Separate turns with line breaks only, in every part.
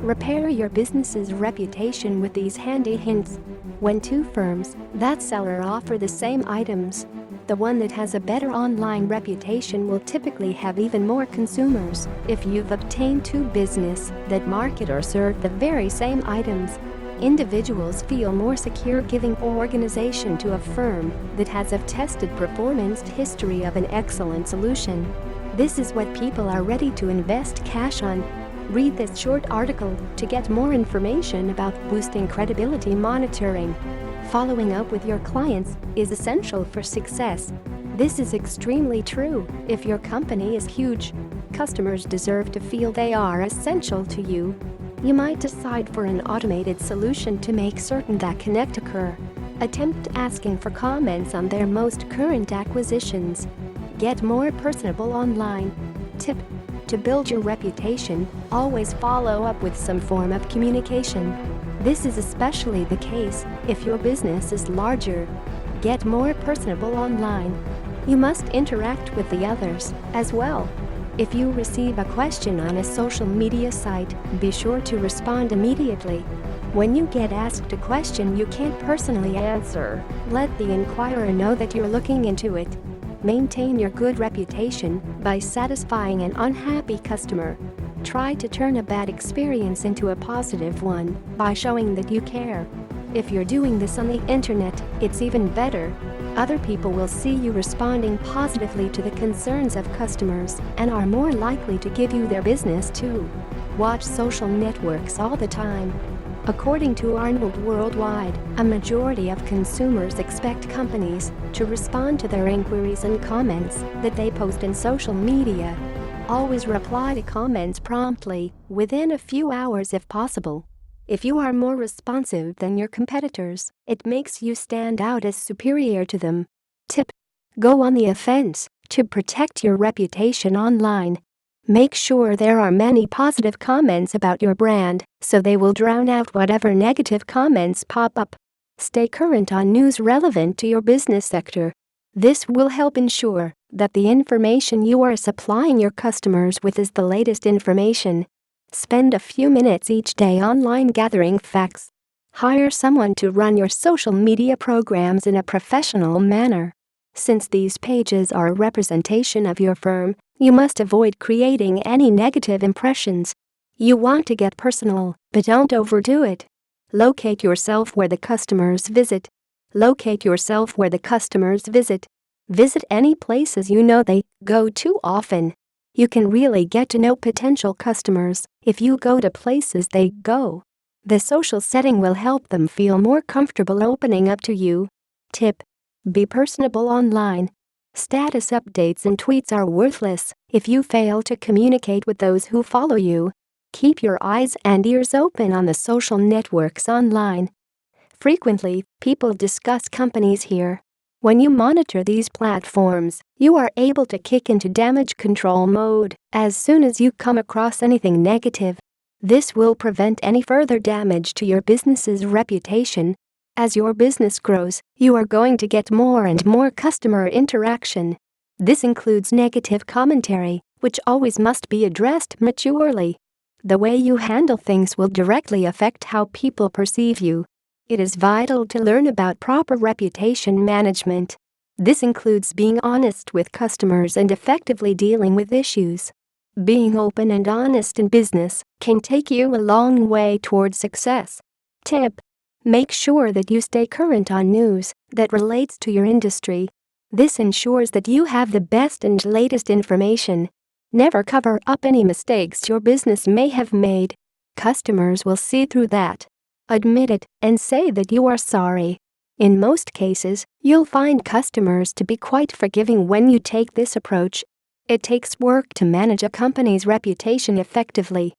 Repair your business's reputation with these handy hints. When two firms that sell or offer the same items, the one that has a better online reputation will typically have even more consumers. If you've obtained two businesses that market or serve the very same items, individuals feel more secure giving organization to a firm that has a tested performance history of an excellent solution. This is what people are ready to invest cash on. Read this short article to get more information about boosting credibility monitoring. Following up with your clients is essential for success. This is extremely true. If your company is huge, customers deserve to feel they are essential to you. You might decide for an automated solution to make certain that connect occur. Attempt asking for comments on their most current acquisitions. Get more personable online. Tip: to build your reputation, always follow up with some form of communication. This is especially the case if your business is larger. Get more personable online. You must interact with the others as well. If you receive a question on a social media site, be sure to respond immediately. When you get asked a question you can't personally answer, let the inquirer know that you're looking into it. Maintain your good reputation by satisfying an unhappy customer. Try to turn a bad experience into a positive one by showing that you care. If you're doing this on the internet, it's even better. Other people will see you responding positively to the concerns of customers and are more likely to give you their business too. Watch social networks all the time. According to Arnold Worldwide, a majority of consumers expect companies to respond to their inquiries and comments that they post in social media. Always reply to comments promptly, within a few hours if possible. If you are more responsive than your competitors, it makes you stand out as superior to them. Tip: go on the offense to protect your reputation online. Make sure there are many positive comments about your brand, so they will drown out whatever negative comments pop up. Stay current on news relevant to your business sector. This will help ensure that the information you are supplying your customers with is the latest information. Spend a few minutes each day online gathering facts. Hire someone to run your social media programs in a professional manner. Since these pages are a representation of your firm, you must avoid creating any negative impressions. You want to get personal, but don't overdo it. Locate yourself where the customers visit. Locate yourself where the customers visit. Visit any places you know they go to often. You can really get to know potential customers if you go to places they go. The social setting will help them feel more comfortable opening up to you. Tip: be personable online. Status updates and tweets are worthless if you fail to communicate with those who follow you. Keep your eyes and ears open on the social networks online. Frequently, people discuss companies here. When you monitor these platforms, you are able to kick into damage control mode as soon as you come across anything negative. This will prevent any further damage to your business's reputation. As your business grows, you are going to get more and more customer interaction. This includes negative commentary, which always must be addressed maturely. The way you handle things will directly affect how people perceive you. It is vital to learn about proper reputation management. This includes being honest with customers and effectively dealing with issues. Being open and honest in business can take you a long way towards success. Tip: make sure that you stay current on news that relates to your industry. This ensures that you have the best and latest information. Never cover up any mistakes your business may have made. Customers will see through that. Admit it and say that you are sorry. In most cases, you'll find customers to be quite forgiving when you take this approach. It takes work to manage a company's reputation effectively.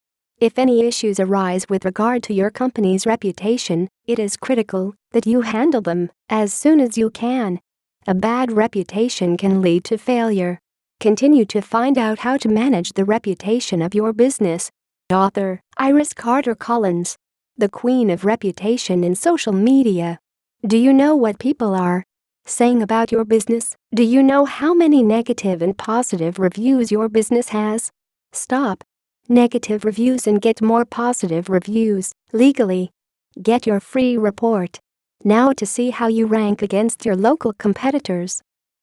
If any issues arise with regard to your company's reputation, it is critical that you handle them as soon as you can. A bad reputation can lead to failure. Continue to find out how to manage the reputation of your business. Author Iris Carter Collins. The Queen of Reputation in Social Media. Do you know what people are saying about your business? Do you know how many negative and positive reviews your business has? Stop. negative reviews and get more positive reviews legally. Get your free report now to see how you rank against your local competitors.